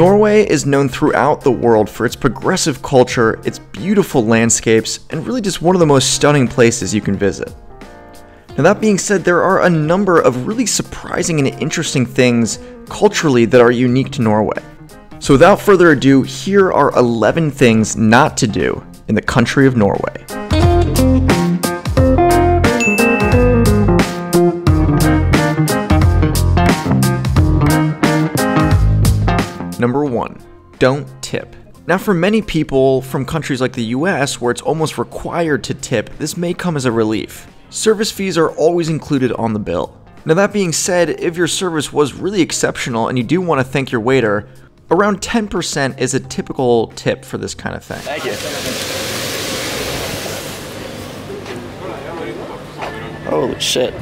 Norway is known throughout the world for its progressive culture, its beautiful landscapes, and really just one of the most stunning places you can visit. Now that being said, there are a number of really surprising and interesting things culturally that are unique to Norway. So without further ado, here are 11 things not to do in the country of Norway. Number 1. Don't tip. Now for many people from countries like the US where it's almost required to tip, this may come as a relief. Service fees are always included on the bill. Now that being said, if your service was really exceptional and you do want to thank your waiter, around 10% is a typical tip for this kind of thing. Thank you. Holy shit.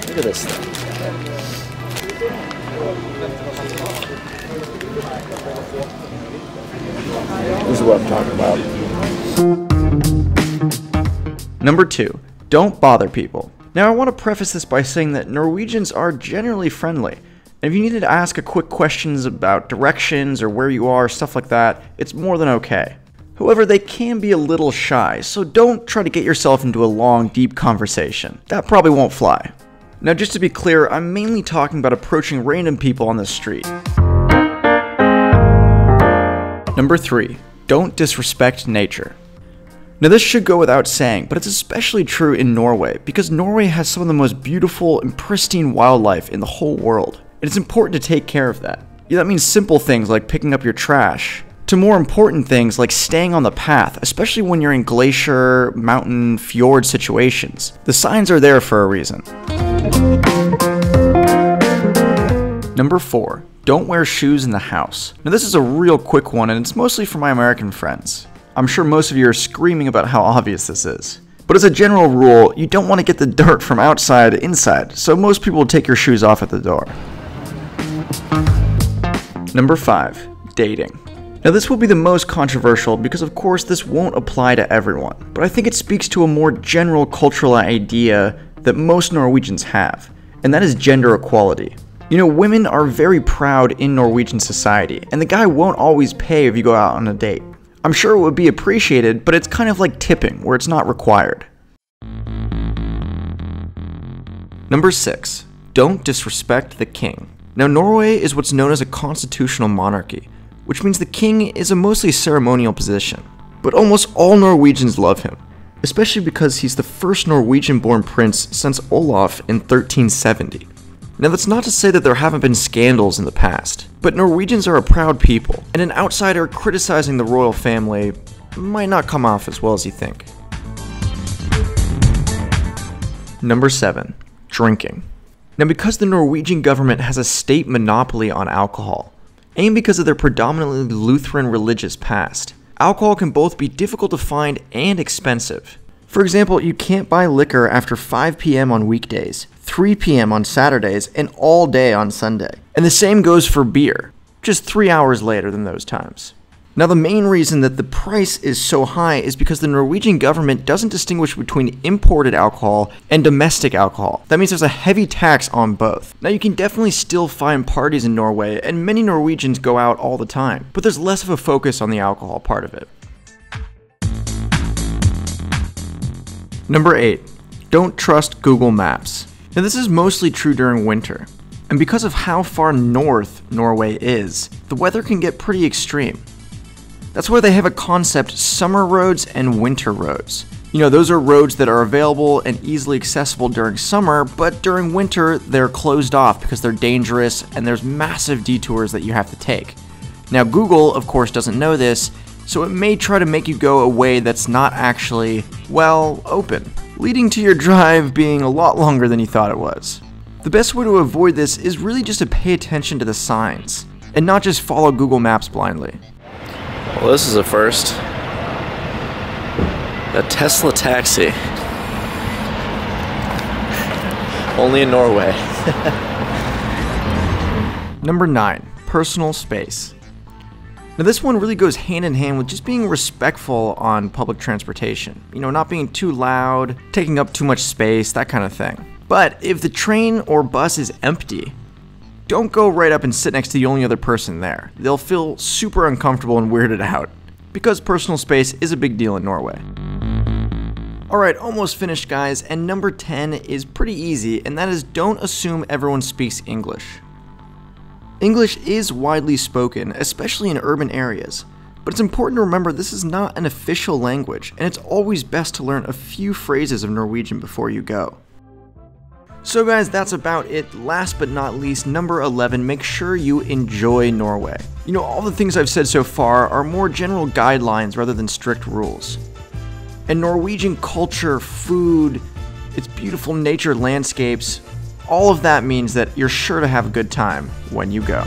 Look at this thing. This is what I'm talking about. Number 2. Don't bother people. Now I want to preface this by saying that Norwegians are generally friendly, and if you needed to ask a quick questions about directions or where you are, stuff like that, it's more than okay. However, they can be a little shy, so don't try to get yourself into a long, deep conversation. That probably won't fly. Now just to be clear, I'm mainly talking about approaching random people on the street. Number 3. Don't disrespect nature. Now this should go without saying, but it's especially true in Norway, because Norway has some of the most beautiful and pristine wildlife in the whole world. And it's important to take care of that. Yeah, that means simple things like picking up your trash, to more important things like staying on the path, especially when you're in glacier, mountain, fjord situations. The signs are there for a reason. Number 4. Don't wear shoes in the house. Now this is a real quick one, and it's mostly for my American friends. I'm sure most of you are screaming about how obvious this is. But as a general rule, you don't want to get the dirt from outside to inside, so most people will take your shoes off at the door. Number 5. Dating. Now this will be the most controversial because of course this won't apply to everyone, but I think it speaks to a more general cultural idea that most Norwegians have, and that is gender equality. You know, women are very proud in Norwegian society, and the guy won't always pay if you go out on a date. I'm sure it would be appreciated, but it's kind of like tipping, where it's not required. Number 6. Don't disrespect the king. Now Norway is what's known as a constitutional monarchy, which means the king is a mostly ceremonial position. But almost all Norwegians love him, especially because he's the first Norwegian-born prince since Olaf in 1370. Now that's not to say that there haven't been scandals in the past, but Norwegians are a proud people, and an outsider criticizing the royal family might not come off as well as you think. Number 7. Drinking. Now because the Norwegian government has a state monopoly on alcohol, and because of their predominantly Lutheran religious past, alcohol can both be difficult to find and expensive. For example, you can't buy liquor after 5 p.m. on weekdays, 3 p.m. on Saturdays, and all day on Sunday. And the same goes for beer, just 3 hours later than those times. Now the main reason that the price is so high is because the Norwegian government doesn't distinguish between imported alcohol and domestic alcohol. That means there's a heavy tax on both. Now you can definitely still find parties in Norway, and many Norwegians go out all the time, but there's less of a focus on the alcohol part of it. Number 8. Don't trust Google Maps. Now this is mostly true during winter, and because of how far north Norway is, the weather can get pretty extreme. That's why they have a concept, summer roads and winter roads. You know, those are roads that are available and easily accessible during summer, but during winter they're closed off because they're dangerous and there's massive detours that you have to take. Now Google, of course, doesn't know this, so it may try to make you go a way that's not actually, well, open, leading to your drive being a lot longer than you thought it was. The best way to avoid this is really just to pay attention to the signs, and not just follow Google Maps blindly. Well, this is a first. A Tesla taxi. Only in Norway. Number 9. Personal space. Now this one really goes hand in hand with just being respectful on public transportation. You know, not being too loud, taking up too much space, that kind of thing. But if the train or bus is empty, don't go right up and sit next to the only other person there. They'll feel super uncomfortable and weirded out, because personal space is a big deal in Norway. Alright, almost finished guys, and number 10 is pretty easy, and that is don't assume everyone speaks English. English is widely spoken, especially in urban areas, but it's important to remember this is not an official language, and it's always best to learn a few phrases of Norwegian before you go. So guys, that's about it. Last but not least, number 11, make sure you enjoy Norway. You know, all the things I've said so far are more general guidelines rather than strict rules. And Norwegian culture, food, its beautiful nature landscapes, all of that means that you're sure to have a good time when you go.